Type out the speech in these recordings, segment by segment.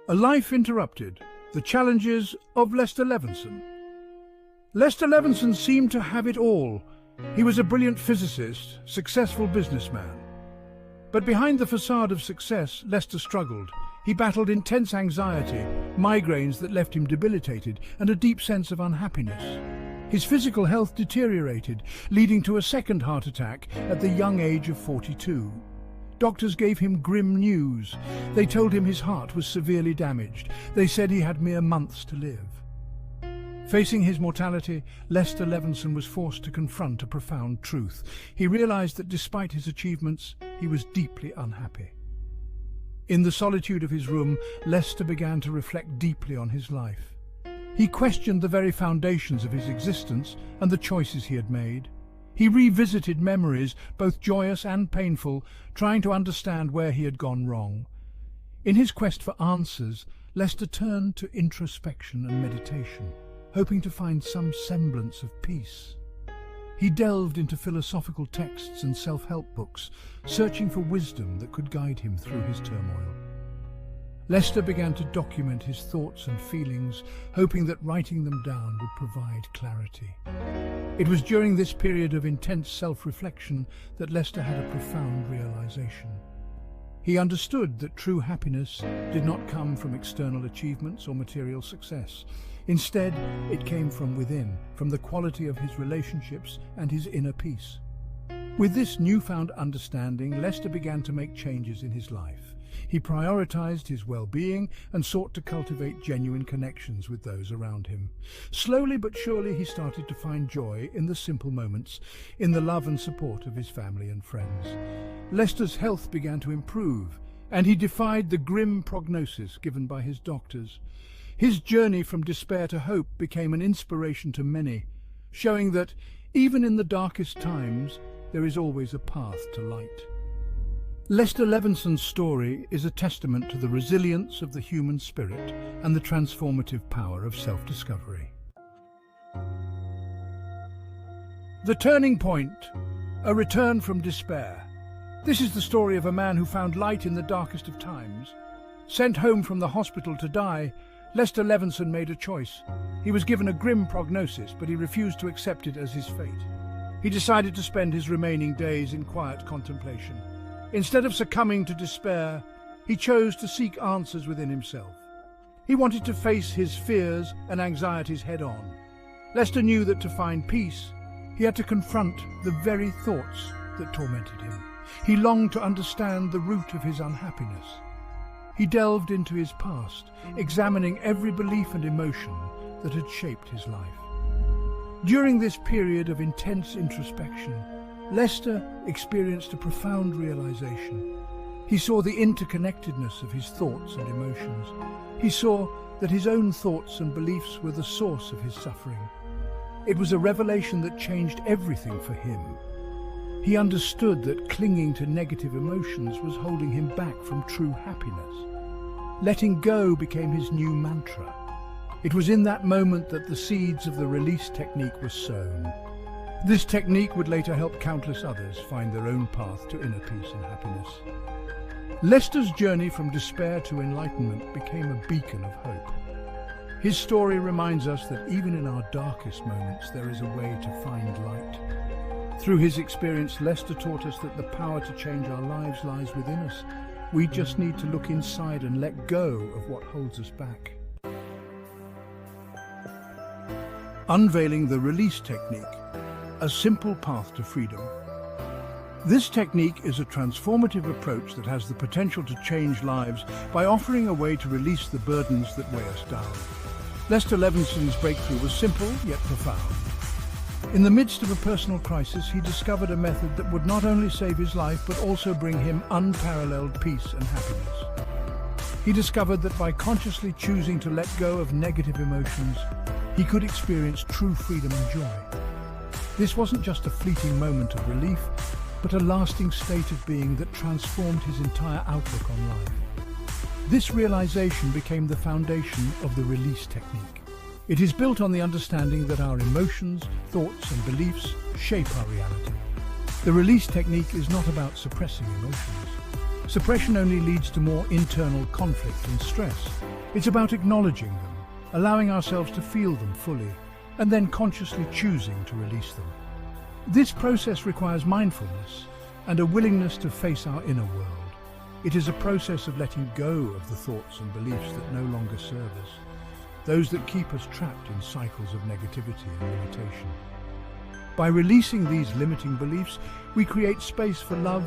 A life interrupted. The challenges of Lester Levenson. Lester Levenson seemed to have it all. He was a brilliant physicist, successful businessman. But behind the facade of success, Lester struggled. He battled intense anxiety, migraines that left him debilitated, and a deep sense of unhappiness. His physical health deteriorated, leading to a second heart attack at the young age of 42. Doctors gave him grim news. They told him his heart was severely damaged. They said he had mere months to live. Facing his mortality, Lester Levenson was forced to confront a profound truth. He realized that despite his achievements, he was deeply unhappy. In the solitude of his room, Lester began to reflect deeply on his life. He questioned the very foundations of his existence and the choices he had made. He revisited memories, both joyous and painful, trying to understand where he had gone wrong. In his quest for answers, Lester turned to introspection and meditation, hoping to find some semblance of peace. He delved into philosophical texts and self-help books, searching for wisdom that could guide him through his turmoil. Lester began to document his thoughts and feelings, hoping that writing them down would provide clarity. It was during this period of intense self-reflection that Lester had a profound realization. He understood that true happiness did not come from external achievements or material success. Instead, it came from within, from the quality of his relationships and his inner peace. With this newfound understanding, Lester began to make changes in his life. He prioritized his well-being and sought to cultivate genuine connections with those around him. Slowly but surely, he started to find joy in the simple moments, in the love and support of his family and friends. Lester's health began to improve, and he defied the grim prognosis given by his doctors. His journey from despair to hope became an inspiration to many, showing that, even in the darkest times, there is always a path to light. Lester Levenson's story is a testament to the resilience of the human spirit and the transformative power of self-discovery. The turning point, a return from despair. This is the story of a man who found light in the darkest of times. Sent home from the hospital to die, Lester Levenson made a choice. He was given a grim prognosis, but he refused to accept it as his fate. He decided to spend his remaining days in quiet contemplation. Instead of succumbing to despair, he chose to seek answers within himself. He wanted to face his fears and anxieties head-on. Lester knew that to find peace, he had to confront the very thoughts that tormented him. He longed to understand the root of his unhappiness. He delved into his past, examining every belief and emotion that had shaped his life. During this period of intense introspection, Lester experienced a profound realization. He saw the interconnectedness of his thoughts and emotions. He saw that his own thoughts and beliefs were the source of his suffering. It was a revelation that changed everything for him. He understood that clinging to negative emotions was holding him back from true happiness. Letting go became his new mantra. It was in that moment that the seeds of the release technique were sown. This technique would later help countless others find their own path to inner peace and happiness. Lester's journey from despair to enlightenment became a beacon of hope. His story reminds us that even in our darkest moments, there is a way to find light. Through his experience, Lester taught us that the power to change our lives lies within us. We just need to look inside and let go of what holds us back. Unveiling the release technique, a simple path to freedom. This technique is a transformative approach that has the potential to change lives by offering a way to release the burdens that weigh us down. Lester Levenson's breakthrough was simple yet profound. In the midst of a personal crisis, he discovered a method that would not only save his life but also bring him unparalleled peace and happiness. He discovered that by consciously choosing to let go of negative emotions, he could experience true freedom and joy. This wasn't just a fleeting moment of relief, but a lasting state of being that transformed his entire outlook on life. This realization became the foundation of the release technique. It is built on the understanding that our emotions, thoughts, and beliefs shape our reality. The release technique is not about suppressing emotions. Suppression only leads to more internal conflict and stress. It's about acknowledging them, allowing ourselves to feel them fully, and then consciously choosing to release them. This process requires mindfulness and a willingness to face our inner world. It is a process of letting go of the thoughts and beliefs that no longer serve us, those that keep us trapped in cycles of negativity and limitation. By releasing these limiting beliefs, we create space for love,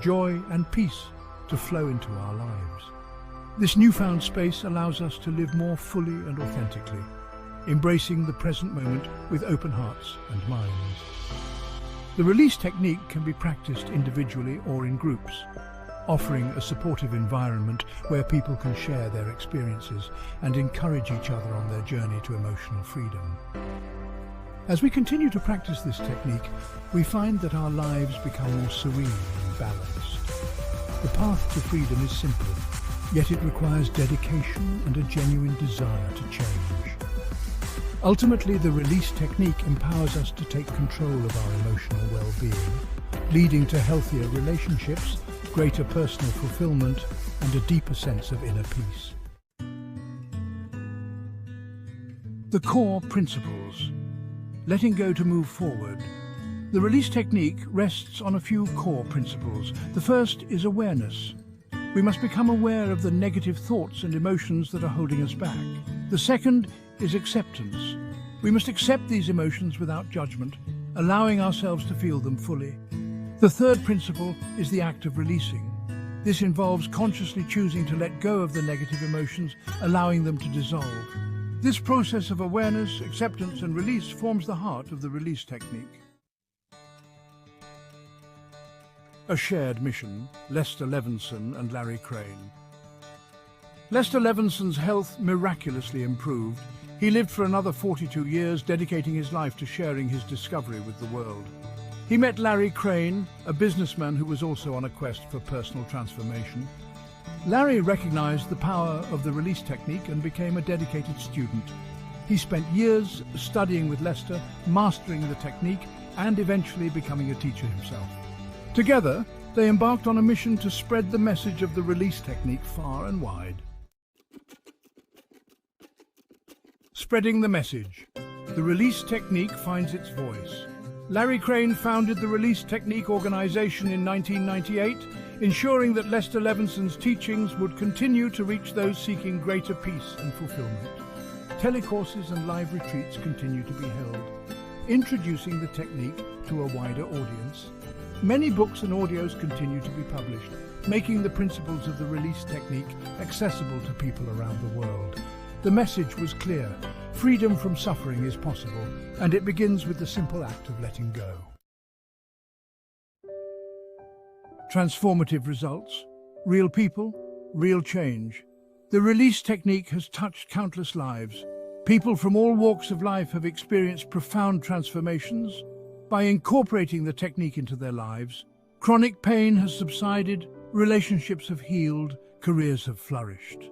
joy, and peace to flow into our lives. This newfound space allows us to live more fully and authentically, embracing the present moment with open hearts and minds. The release technique can be practiced individually or in groups, offering a supportive environment where people can share their experiences and encourage each other on their journey to emotional freedom. As we continue to practice this technique, we find that our lives become more serene and balanced. The path to freedom is simple, yet it requires dedication and a genuine desire to change. Ultimately, the release technique empowers us to take control of our emotional well-being, leading to healthier relationships, greater personal fulfillment, and a deeper sense of inner peace. The core principles. Letting go to move forward. The release technique rests on a few core principles. The first is awareness. We must become aware of the negative thoughts and emotions that are holding us back. The second is acceptance. We must accept these emotions without judgment, allowing ourselves to feel them fully. The third principle is the act of releasing. This involves consciously choosing to let go of the negative emotions, allowing them to dissolve. This process of awareness, acceptance, and release forms the heart of the release technique. A shared mission, Lester Levenson and Larry Crane. Lester Levenson's health miraculously improved. He lived for another 42 years, dedicating his life to sharing his discovery with the world. He met Larry Crane, a businessman who was also on a quest for personal transformation. Larry recognized the power of the release technique and became a dedicated student. He spent years studying with Lester, mastering the technique, and eventually becoming a teacher himself. Together, they embarked on a mission to spread the message of the release technique far and wide. Spreading the message. The release technique finds its voice. Larry Crane founded the Release Technique organization in 1998, ensuring that Lester Levenson's teachings would continue to reach those seeking greater peace and fulfillment. Telecourses and live retreats continue to be held, introducing the technique to a wider audience. Many books and audios continue to be published, making the principles of the release technique accessible to people around the world. The message was clear: freedom from suffering is possible, and it begins with the simple act of letting go. Transformative results, real people, real change. The release technique has touched countless lives. People from all walks of life have experienced profound transformations. By incorporating the technique into their lives, chronic pain has subsided, relationships have healed, careers have flourished.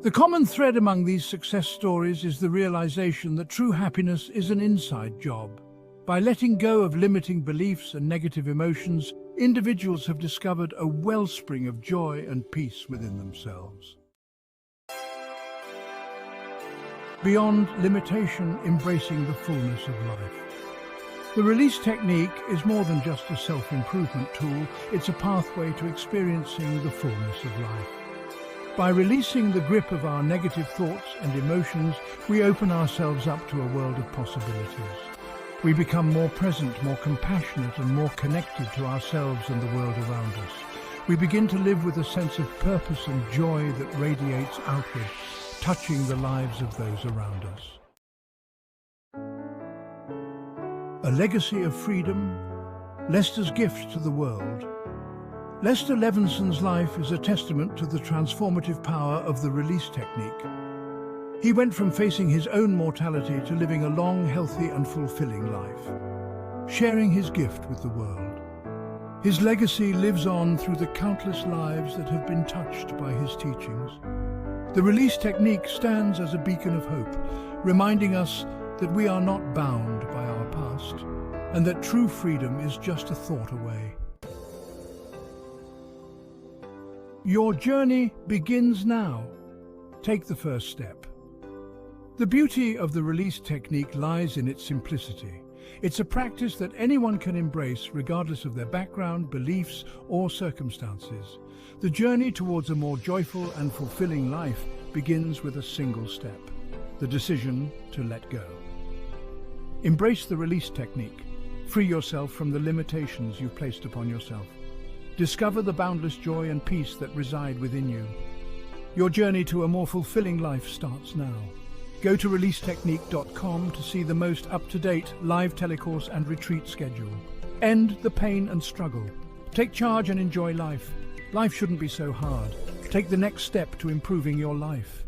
The common thread among these success stories is the realization that true happiness is an inside job. By letting go of limiting beliefs and negative emotions, individuals have discovered a wellspring of joy and peace within themselves. Beyond limitation, embracing the fullness of life. The release technique is more than just a self-improvement tool, it's a pathway to experiencing the fullness of life. By releasing the grip of our negative thoughts and emotions, we open ourselves up to a world of possibilities. We become more present, more compassionate, and more connected to ourselves and the world around us. We begin to live with a sense of purpose and joy that radiates outward, touching the lives of those around us. A legacy of freedom, Lester's gift to the world. Lester Levenson's life is a testament to the transformative power of the release technique. He went from facing his own mortality to living a long, healthy and fulfilling life, sharing his gift with the world. His legacy lives on through the countless lives that have been touched by his teachings. The release technique stands as a beacon of hope, reminding us that we are not bound by our past, and that true freedom is just a thought away. Your journey begins now. Take the first step. The beauty of the release technique lies in its simplicity. It's a practice that anyone can embrace regardless of their background, beliefs, or circumstances. The journey towards a more joyful and fulfilling life begins with a single step: the decision to let go. Embrace the release technique. Free yourself from the limitations you've placed upon yourself. Discover the boundless joy and peace that reside within you. Your journey to a more fulfilling life starts now. Go to releasetechnique.com to see the most up-to-date live telecourse and retreat schedule. End the pain and struggle. Take charge and enjoy life. Life shouldn't be so hard. Take the next step to improving your life.